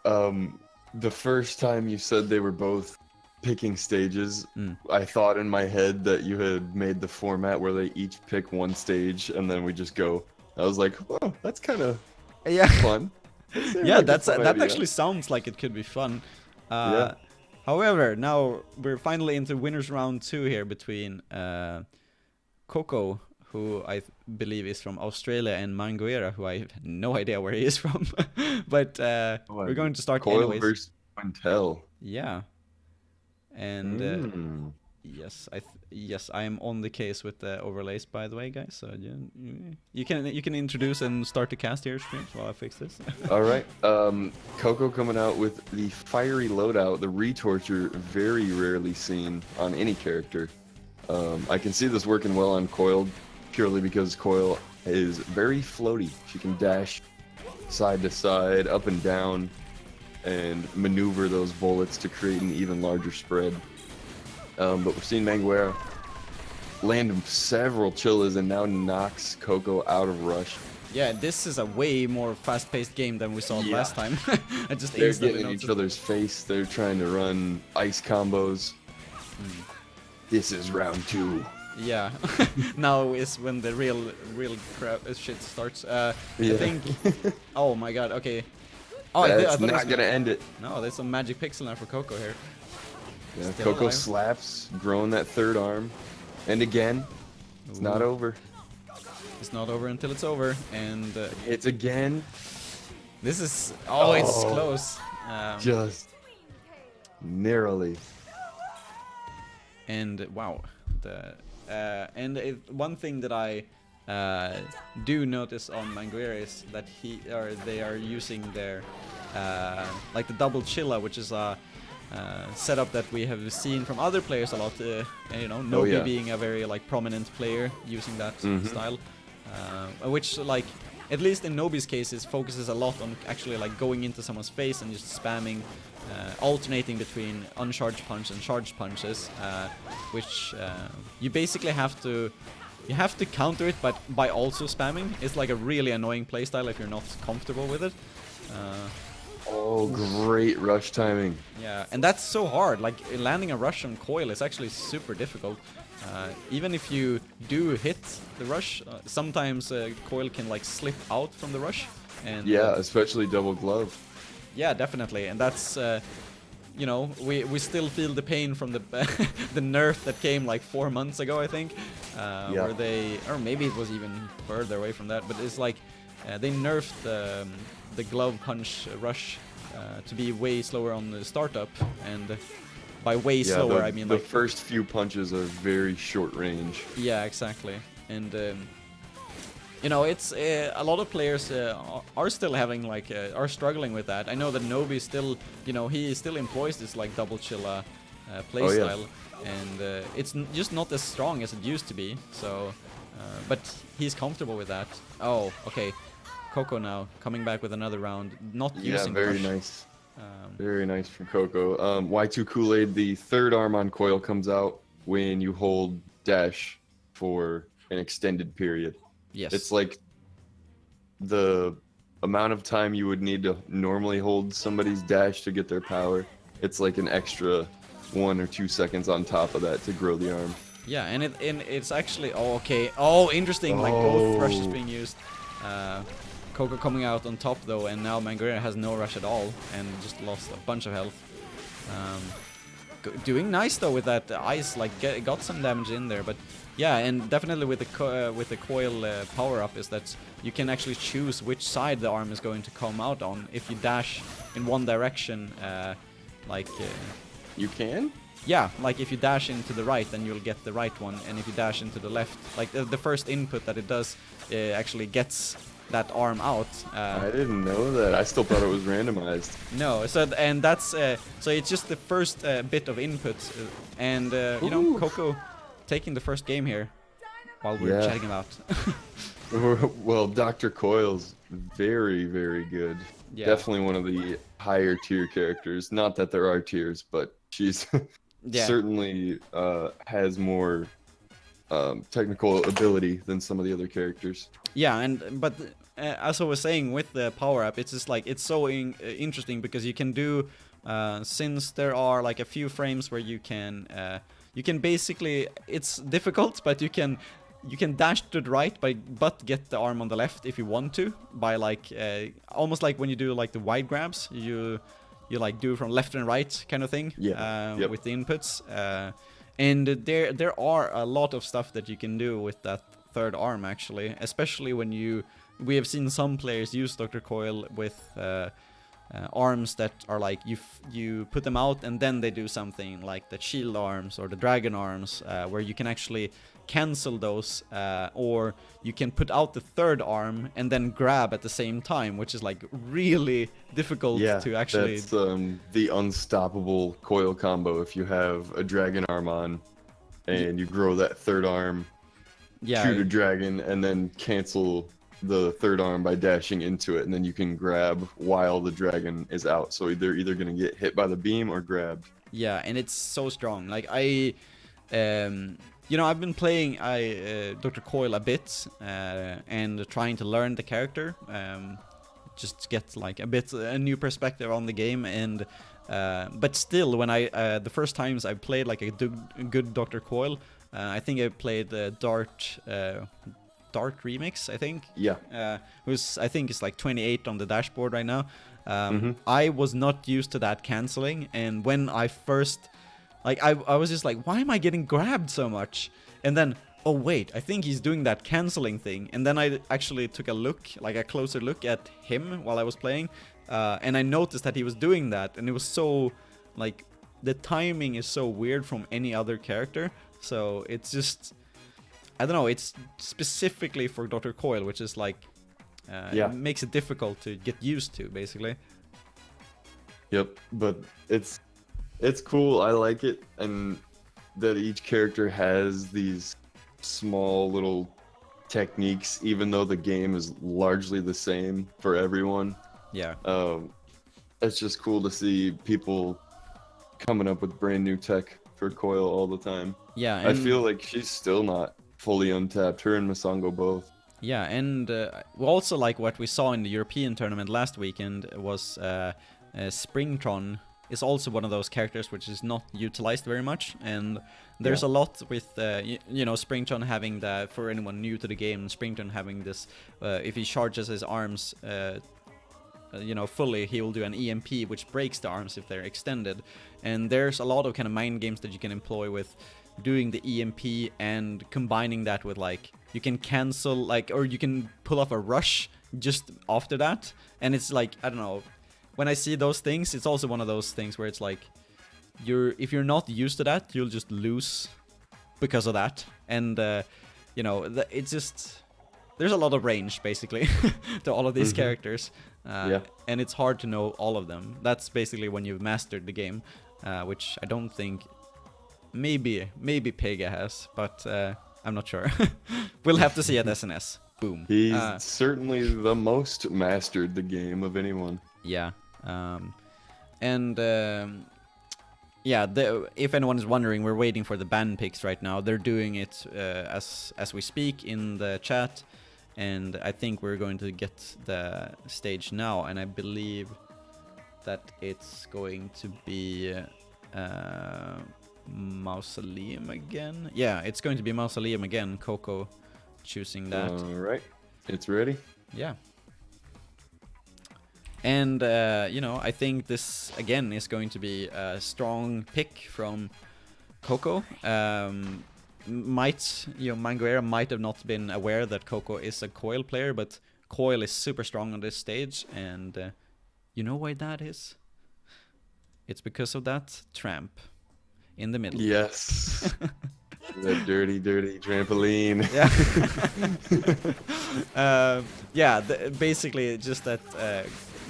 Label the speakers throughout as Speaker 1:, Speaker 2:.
Speaker 1: The first time you said they were both picking stages,
Speaker 2: Mm.
Speaker 1: I thought in my head that you had made the format where they each pick one stage and then we just go. I was like, oh, that's kind of
Speaker 2: Yeah.
Speaker 1: fun. That seemed
Speaker 2: Yeah,
Speaker 1: like a fun
Speaker 2: that
Speaker 1: idea.
Speaker 2: actually sounds like it could be fun.
Speaker 1: Yeah.
Speaker 2: However, now we're finally into winners round 2 here between Coco, who believe is from Australia, and Mangueira, who I have no idea where he is from. But we're going to start
Speaker 1: Coil
Speaker 2: anyways.
Speaker 1: versus Quintel.
Speaker 2: Yeah, and
Speaker 1: Mm.
Speaker 2: yes, yes, I am on the case with the overlays, by the way, guys. So you can introduce and start the cast here, streams, while I fix this.
Speaker 1: All right. Coco coming out with the fiery loadout, the retorture, very rarely seen on any character. I can see this working well on Coil, purely because Coil is very floaty. She can dash side to side, up and down, and maneuver those bullets to create an even larger spread. But we're seeing Mangueira land several chillas and now knocks Coco out of rush.
Speaker 2: Yeah, this is a way more fast-paced game than we saw last time. I just
Speaker 1: They're
Speaker 2: instantly
Speaker 1: getting in
Speaker 2: noticed.
Speaker 1: each other's face. They're trying to run ice combos. This is round 2.
Speaker 2: Yeah, now is when the real crap shit starts. I think. Oh my god. Okay. Oh,
Speaker 1: That's
Speaker 2: I thought it
Speaker 1: not
Speaker 2: was
Speaker 1: gonna end it.
Speaker 2: No, there's some magic pixel now for Coco here.
Speaker 1: Yeah,
Speaker 2: Still
Speaker 1: Coco
Speaker 2: alive.
Speaker 1: slaps, growing that third arm, and again, it's not over.
Speaker 2: It's not over until it's over, and
Speaker 1: It's again,
Speaker 2: this is. Oh, it's
Speaker 1: Oh.
Speaker 2: close.
Speaker 1: just narrowly.
Speaker 2: And wow, one thing that I do notice on Mangueira is that they are using their like the double chilla, which is a setup that we have seen from other players a lot. You know, Nobi
Speaker 1: yeah.
Speaker 2: being a very like prominent player using that style, which like. At least in Nobi's cases, focuses a lot on actually like going into someone's face and just spamming, alternating between uncharged punch and charged punches, which you basically have to counter it, but by also spamming. It's like a really annoying playstyle if you're not comfortable with it.
Speaker 1: Oh, great rush timing.
Speaker 2: Yeah, and that's so hard. Like landing a rush on Coil is actually super difficult. Even if you do hit the rush, sometimes Coil can like slip out from the rush. And
Speaker 1: Yeah, especially double glove.
Speaker 2: yeah, definitely. And that's you know, we still feel the pain from the the nerf that came like 4 months ago, I think, where they, or maybe it was even further away from that, but it's like they nerfed the glove punch rush to be way slower on the startup, and by way slower I mean
Speaker 1: the
Speaker 2: like
Speaker 1: first few punches are very short range.
Speaker 2: yeah, exactly. And you know, it's a lot of players are still having like are struggling with that. I know that Nobi still, you know, he still employs this like double chilla playstyle, and it's just not as strong as it used to be. So, but he's comfortable with that. Oh, okay. Coco now coming back with another round, not using
Speaker 1: very
Speaker 2: the rush.
Speaker 1: nice. Very nice from Coco. Y2 Kool-Aid, the third arm on Coil comes out when you hold dash for an extended period.
Speaker 2: Yes.
Speaker 1: It's like the amount of time you would need to normally hold somebody's dash to get their power. It's like an extra 1 or 2 seconds on top of that to grow the arm.
Speaker 2: Yeah, and it's actually interesting. Like both rushes being used. Coco coming out on top though, and now Mangueira has no rush at all and just lost a bunch of health. Doing nice though with that ice, like got some damage in there, but yeah, and definitely with the coil power up is that you can actually choose which side the arm is going to come out on. If you dash in one direction,
Speaker 1: You can?
Speaker 2: yeah, like if you dash into the right, then you'll get the right one, and if you dash into the left, like the first input that it does actually gets that arm out.
Speaker 1: I didn't know that. I still thought it was randomized.
Speaker 2: No, so and that's so it's just the first bit of input, and you know, Coco taking the first game here while we're chatting about.
Speaker 1: Well, Dr. Coil's very, very good.
Speaker 2: Yeah.
Speaker 1: Definitely one of the higher tier characters. Not that there are tiers, but she's certainly has more technical ability than some of the other characters.
Speaker 2: Yeah, but as I was saying with the power up, it's just like it's so interesting because you can do since there are like a few frames where you can basically, it's difficult, but you can dash to the right but get the arm on the left if you want to by like almost like when you do like the wide grabs, you like do from left and right kind of thing.
Speaker 1: Yeah.
Speaker 2: With the inputs. And there are a lot of stuff that you can do with that third arm actually, especially when we have seen some players use Dr. Coil with arms that are like you put them out and then they do something like the shield arms or the dragon arms, where you can actually cancel those, or you can put out the third arm and then grab at the same time, which is like really difficult to actually.
Speaker 1: That's the unstoppable coil combo. If you have a dragon arm on and you grow that third arm, shoot a dragon, and then cancel the third arm by dashing into it, and then you can grab while the dragon is out. So they're either going to get hit by the beam or grabbed.
Speaker 2: Yeah, and it's so strong. Like I've been playing Dr. Coil a bit and trying to learn the character, just to get like a new perspective on the game. And but still, when the first times I played like a good Dr. Coil, I think I played the Dart remix, I think.
Speaker 1: Yeah.
Speaker 2: Who's I think is like 28 on the dashboard right now. I was not used to that canceling, and when I first I was just like, why am I getting grabbed so much? And then, oh wait, I think he's doing that canceling thing. And then I actually took a closer look at him while I was playing, and I noticed that he was doing that, and it was so like the timing is so weird from any other character. So it's just, I don't know, it's specifically for Dr. Coil, which is like, it makes it difficult to get used to, basically.
Speaker 1: Yep, but it's cool. I like it, and that each character has these small little techniques, even though the game is largely the same for everyone.
Speaker 2: Yeah.
Speaker 1: It's just cool to see people coming up with brand new tech for Coil all the time.
Speaker 2: Yeah,
Speaker 1: I feel like she's still not fully untapped. Her and Masango both.
Speaker 2: Yeah, and also like what we saw in the European tournament last weekend was Springtron is also one of those characters which is not utilized very much, and there's a lot with Springtron having the, for anyone new to the game, Springtron having this, if he charges his arms fully, he will do an EMP which breaks the arms if they're extended. And there's a lot of kind of mind games that you can employ with doing the EMP and combining that with like you can cancel like, or you can pull off a rush just after that. And it's like, I don't know, when I see those things, it's also one of those things where it's like if you're not used to that, you'll just lose because of that. And it's just, there's a lot of range basically to all of these characters, and it's hard to know all of them. That's basically when you've mastered the game, which I don't think, maybe Pega has, but I'm not sure. We'll have to see at SNS. Boom.
Speaker 1: He's certainly the most mastered the game of anyone.
Speaker 2: Yeah. If anyone is wondering, we're waiting for the band picks right now. They're doing it as we speak in the chat, and I think we're going to get the stage now, and I believe that it's going to be Mausoleum again. Yeah, it's going to be Mausoleum again. Coco choosing that.
Speaker 1: All right, it's ready.
Speaker 2: Yeah. And, I think this, again, is going to be a strong pick from Coco. Mangueira might have not been aware that Coco is a Coil player, but Coil is super strong on this stage, and you know why that is? It's because of that tramp in the middle.
Speaker 1: Yes. The dirty trampoline.
Speaker 2: Yeah. Basically, just that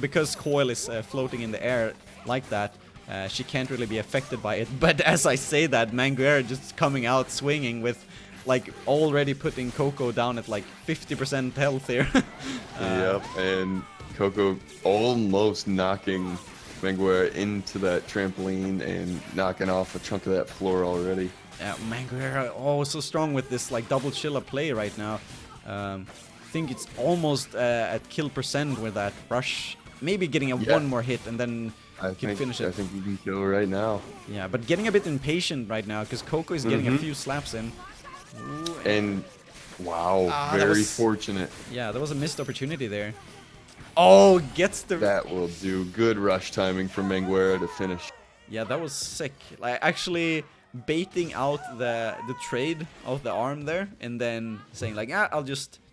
Speaker 2: because Coil is floating in the air like that, she can't really be affected by it. But as I say that, Mangueira just coming out swinging with, like, already putting Coco down at like 50% health here.
Speaker 1: Yep, and Coco almost knocking Mangueira into that trampoline and knocking off a chunk of that floor already.
Speaker 2: Mangueira, so strong with this like double chilla play right now. think it's almost at kill percent with that rush. Maybe getting
Speaker 1: Yeah.
Speaker 2: one more hit and then can finish it.
Speaker 1: I think you can kill right now.
Speaker 2: Yeah, but getting a bit impatient right now because Coco is getting a few slaps in. Ooh,
Speaker 1: And wow,
Speaker 2: that
Speaker 1: very
Speaker 2: was-
Speaker 1: fortunate.
Speaker 2: yeah, there was a missed opportunity there. Oh, gets the...
Speaker 1: That will do. Good rush timing from Mangueira to finish.
Speaker 2: Yeah, that was sick. Like actually baiting out the trade of the arm there, and then saying like, ah,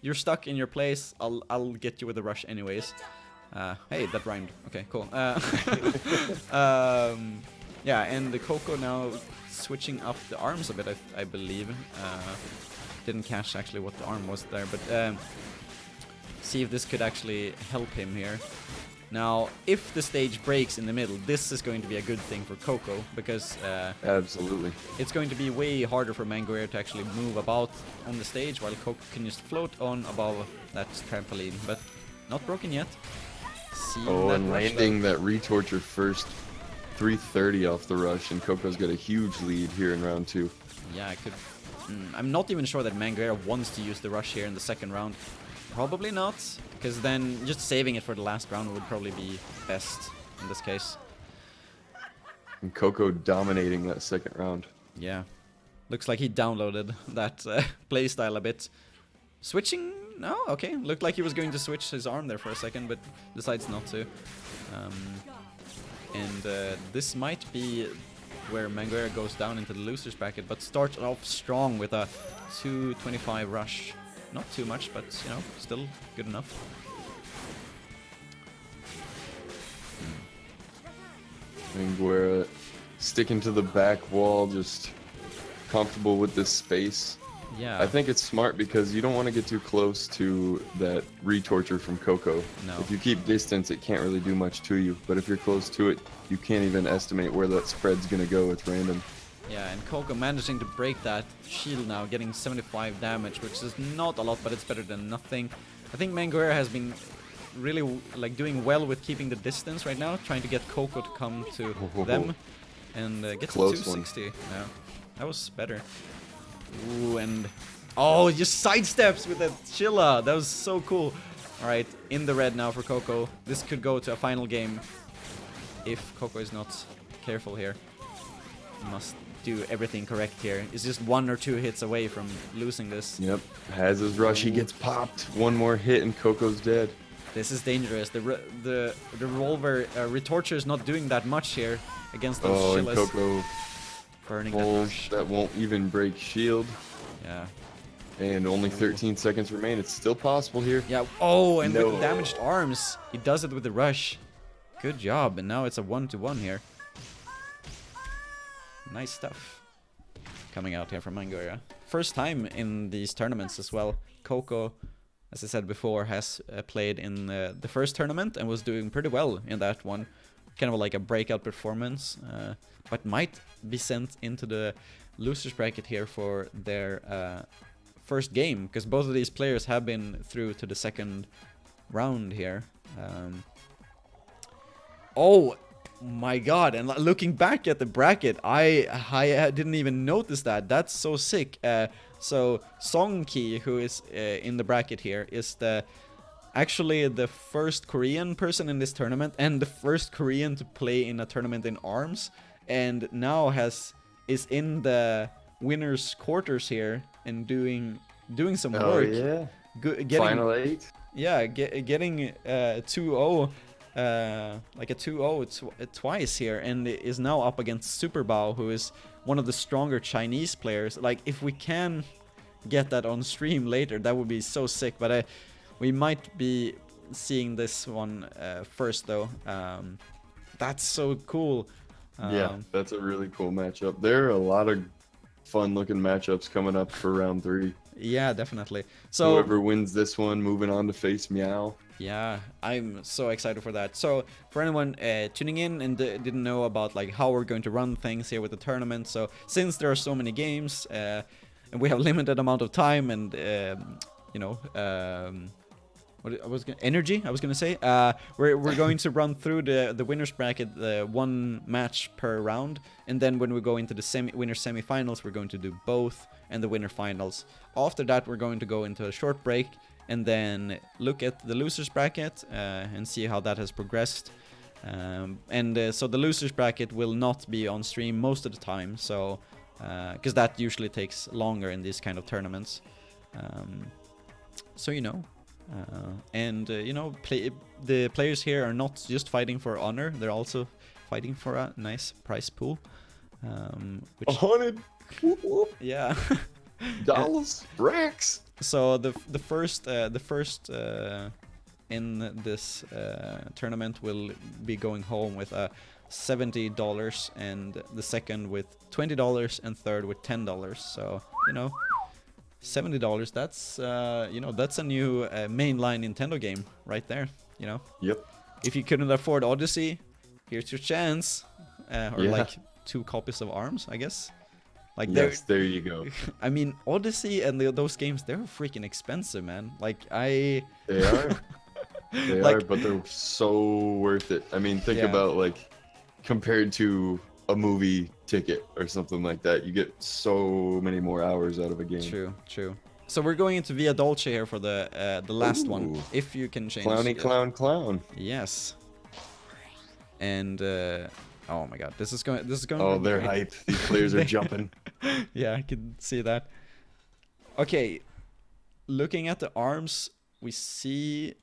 Speaker 2: you're stuck in your place. I'll get you with the rush anyways. Hey, that rhymed. Okay, cool. Yeah, and the Coco now switching up the arms a bit, I believe. Didn't catch actually what the arm was there, but see if this could actually help him here. Now, if the stage breaks in the middle, this is going to be a good thing for Coco, because
Speaker 1: Absolutely.
Speaker 2: it's going to be way harder for Mangueira to actually move about on the stage, while Coco can just float on above that trampoline, but not broken yet.
Speaker 1: Oh, and landing that retorture first 330 off the rush, and Coco's got a huge lead here in round 2.
Speaker 2: Yeah, I could... I'm not even sure that Mangueira wants to use the rush here in the second round. Probably not, because then just saving it for the last round would probably be best in this case.
Speaker 1: And Coco dominating that second round.
Speaker 2: Yeah. Looks like he downloaded that playstyle a bit. Switching? No? Okay. Looked like he was going to switch his arm there for a second, but decides not to. This might be where Mangueira goes down into the loser's bracket, but starts off strong with a 225 rush. Not too much, but, you know, still good enough.
Speaker 1: Mangueira sticking to the back wall, just comfortable with this space.
Speaker 2: Yeah.
Speaker 1: I think it's smart because you don't want to get too close to that retorture from Coco.
Speaker 2: No.
Speaker 1: If you keep distance, it can't really do much to you. But if you're close to it, you can't even estimate where that spread's going to go. It's random.
Speaker 2: Yeah, and Coco managing to break that shield now, getting 75 damage, which is not a lot, but it's better than nothing. I think Mangueira has been really like doing well with keeping the distance right now, trying to get Coco to come to them, and gets to
Speaker 1: Close
Speaker 2: 260. Yeah, that was better. Ooh, and oh, just sidesteps with that Chilla. That was so cool. All right, in the red now for Coco. This could go to a final game if Coco is not careful here. Must do everything correct here. It's just 1 or 2 hits away from losing this.
Speaker 1: Yep. Has his rush. He gets popped. One more hit and Coco's dead.
Speaker 2: This is dangerous. The revolver retorture is not doing that much here against those
Speaker 1: Oh, and
Speaker 2: Chillas.
Speaker 1: Coco
Speaker 2: Burning that
Speaker 1: pulls.
Speaker 2: rush.
Speaker 1: That won't even break shield.
Speaker 2: Yeah.
Speaker 1: And only 13 seconds remain. It's still possible here.
Speaker 2: Yeah. Oh, and with
Speaker 1: No.
Speaker 2: the damaged arms, he does it with the rush. Good job. And now it's a 1-to-1 here. Nice stuff coming out here from Mangueira. First time in these tournaments as well. Coco, as I said before, has played in the first tournament and was doing pretty well in that one. Kind of like a breakout performance, but might be sent into the losers bracket here for their first game, because both of these players have been through to the second round here. Oh my god, and looking back at the bracket, I didn't even notice that. That's so sick. So Songki, who is in the bracket here, is actually the first Korean person in this tournament and the first Korean to play in a tournament in ARMS, and now is in the winners quarters here and doing some work.
Speaker 1: Yeah.
Speaker 2: Getting,
Speaker 1: Final 8.
Speaker 2: yeah, getting 2-0, like a 2-0 twice here, and is now up against Superbao, who is one of the stronger Chinese players. Like, if we can get that on stream later, that would be so sick. But we might be seeing this one first, though. That's so cool.
Speaker 1: Yeah, that's a really cool matchup. There are a lot of fun-looking matchups coming up for round 3.
Speaker 2: Yeah, definitely. So
Speaker 1: whoever wins this one, moving on to face Meow.
Speaker 2: yeah, I'm so excited for that. So for anyone tuning in and didn't know about like how we're going to run things here with the tournament, so since there are so many games and we have limited amount of time and you know, energy, I was gonna say, we're going to run through the winners bracket, one match per round, and then when we go into the winner semifinals, we're going to do both, and the winner finals. After that, we're going to go into a short break, and then look at the losers bracket and see how that has progressed. So the losers bracket will not be on stream most of the time, so because that usually takes longer in these kind of tournaments. So you know, the players here are not just fighting for honor; they're also fighting for a nice prize pool. Which
Speaker 1: 100. Whoop, whoop.
Speaker 2: Yeah.
Speaker 1: Dollars, racks.
Speaker 2: So the first in this tournament will be going home with $70, and the second with $20, and third with $10. So you know, $70. That's that's a new mainline Nintendo game right there. You know.
Speaker 1: Yep.
Speaker 2: If you couldn't afford Odyssey, here's your chance. Or like 2 copies of ARMS, I guess. Like
Speaker 1: yes, there you go.
Speaker 2: I mean, Odyssey and those games, they're freaking expensive, man. Like
Speaker 1: They are. They
Speaker 2: like,
Speaker 1: are, but they're so worth it. I mean, think about like compared to a movie ticket or something like that, you get so many more hours out of a game.
Speaker 2: True, true. So we're going into Via Dolce here for the last one, if you can change.
Speaker 1: Clowny, clown.
Speaker 2: Yes. And oh my God, this is going.
Speaker 1: Oh, they're hype. These players are jumping.
Speaker 2: Yeah, I can see that. Okay, looking at the ARMS, we see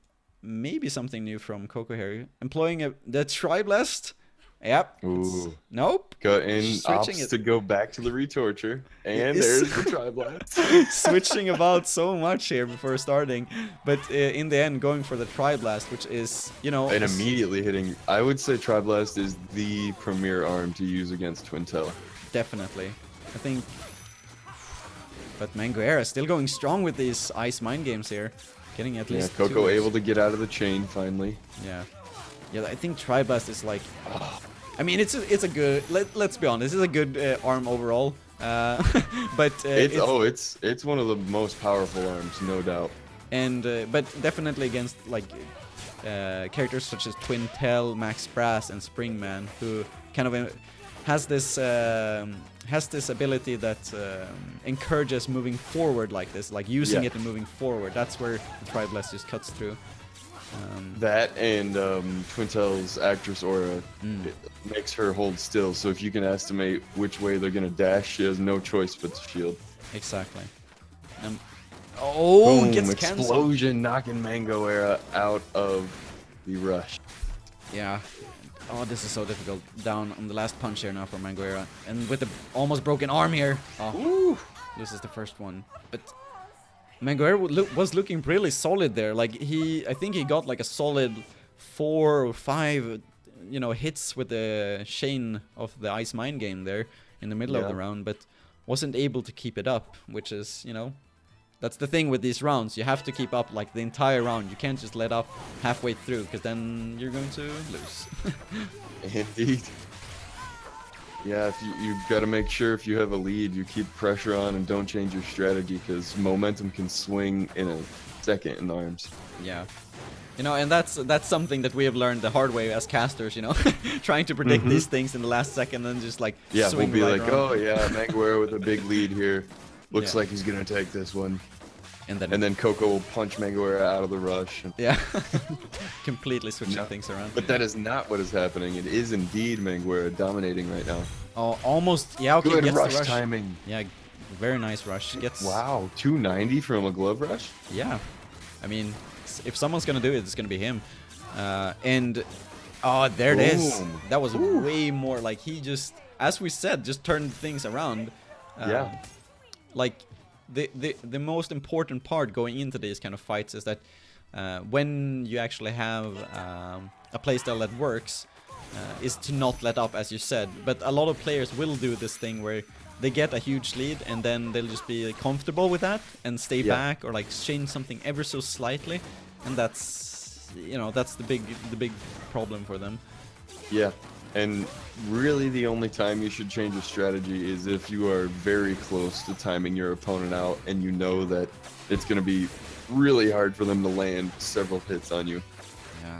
Speaker 2: maybe something new from Coco here. Employing the Tri-Blast. Yep.
Speaker 1: Ooh.
Speaker 2: Nope.
Speaker 1: Go in,
Speaker 2: Switching
Speaker 1: opts to go back to the retorture, and there's the Tri-Blast.
Speaker 2: Switching about so much here before starting, but in the end going for the Tri-Blast, which is, you know...
Speaker 1: And immediately hitting... I would say Tri-Blast is the premier arm to use against Twintelle.
Speaker 2: Definitely. I think... But Mangueira still going strong with these ice mind games here. Getting at least
Speaker 1: Coco
Speaker 2: 2.
Speaker 1: able to get out of the chain finally.
Speaker 2: Yeah. Yeah, I think Tri-Blast is like... I mean, it's a good... Let's be honest, it's a good arm overall. But
Speaker 1: it's one of the most powerful arms, no doubt.
Speaker 2: And but definitely against like characters such as Twintelle, Max Brass, and Springman, who kind of has this ability that encourages moving forward like this, like using it and moving forward. That's where the Tri-Blast just cuts through.
Speaker 1: That and Twintelle's Actress Aura makes her hold still, so if you can estimate which way they're going to dash, she has no choice but to shield.
Speaker 2: Exactly.
Speaker 1: Boom,
Speaker 2: gets
Speaker 1: explosion, knocking Mangueira out of the rush.
Speaker 2: Yeah. Oh, this is so difficult. Down on the last punch here now for Mangueira. And with the almost broken arm here. Oh, loses the first one. But... Mangueira was looking really solid there. Like I think he got like a solid 4 or 5, hits with the chain of the Ice Mine game there in the middle of the round, but wasn't able to keep it up, which is, that's the thing with these rounds. You have to keep up like the entire round. You can't just let up halfway through, because then you're going to lose.
Speaker 1: Indeed. Yeah, if you've got to make sure if you have a lead, you keep pressure on and don't change your strategy, because momentum can swing in a second in ARMS.
Speaker 2: Yeah. And that's something that we have learned the hard way as casters, trying to predict these things in the last second and just like swing
Speaker 1: we'll be
Speaker 2: right
Speaker 1: like,
Speaker 2: around.
Speaker 1: oh yeah, Mangueira with a big lead here. Looks like he's going to take this one. And then Coco will punch Mangueira out of the rush.
Speaker 2: Yeah. Completely switching things around.
Speaker 1: But that is not what is happening. It is indeed Mangueira dominating right now.
Speaker 2: Oh, almost. Yeah, okay.
Speaker 1: Good
Speaker 2: gets
Speaker 1: rush
Speaker 2: the rush
Speaker 1: timing.
Speaker 2: Yeah, very nice rush.
Speaker 1: Wow, 290 from a glove rush?
Speaker 2: Yeah. I mean, if someone's going to do it, it's going to be him. Oh, there it is. That was way more like he just, as we said, just turned things around. Like, the most important part going into these kind of fights is that when you actually have a playstyle that works, is to not let up, as you said. But a lot of players will do this thing where they get a huge lead and then they'll just be comfortable with that and stay back or like change something ever so slightly, and that's that's the big problem for them. Yeah.
Speaker 1: And really the only time you should change your strategy is if you are very close to timing your opponent out and you know that it's going to be really hard for them to land several hits on you.
Speaker 2: Yeah.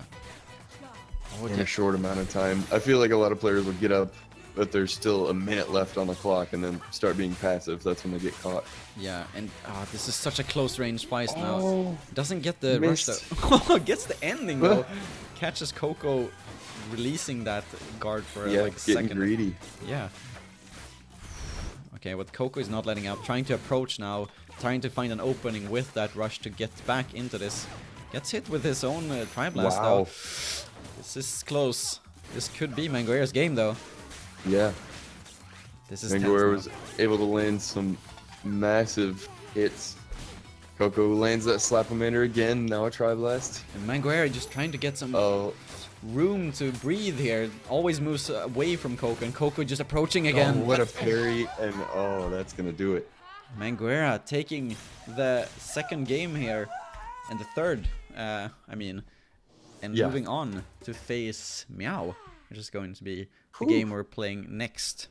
Speaker 1: In a short amount of time. I feel like a lot of players will get up that there's still a minute left on the clock and then start being passive. That's when they get caught.
Speaker 2: Yeah, and this is such a close range fight now.
Speaker 1: Oh,
Speaker 2: Doesn't get the rush
Speaker 1: missed.
Speaker 2: though. Gets the ending though. Catches Coco releasing that guard for
Speaker 1: Yeah,
Speaker 2: like
Speaker 1: getting
Speaker 2: second.
Speaker 1: greedy.
Speaker 2: Yeah. Okay, but Coco is not letting up. Trying to approach now. Trying to find an opening with that rush to get back into this. Gets hit with his own Tri-Blast though.
Speaker 1: Wow.
Speaker 2: This is close. This could be Mangueira's game though.
Speaker 1: Yeah.
Speaker 2: This is
Speaker 1: Mangueira
Speaker 2: tense
Speaker 1: was able to land some massive hits. Coco lands that Slap-O-Mander again, now a Tri-Blast.
Speaker 2: And Mangueira just trying to get some
Speaker 1: Oh,
Speaker 2: room to breathe here. Always moves away from Coco, and Coco just approaching again.
Speaker 1: oh, what a parry, and oh, that's gonna do it.
Speaker 2: Mangueira taking the second game here, and the third, I mean, and
Speaker 1: Yeah.
Speaker 2: moving on to face Meow, which is going to be the game we're playing next.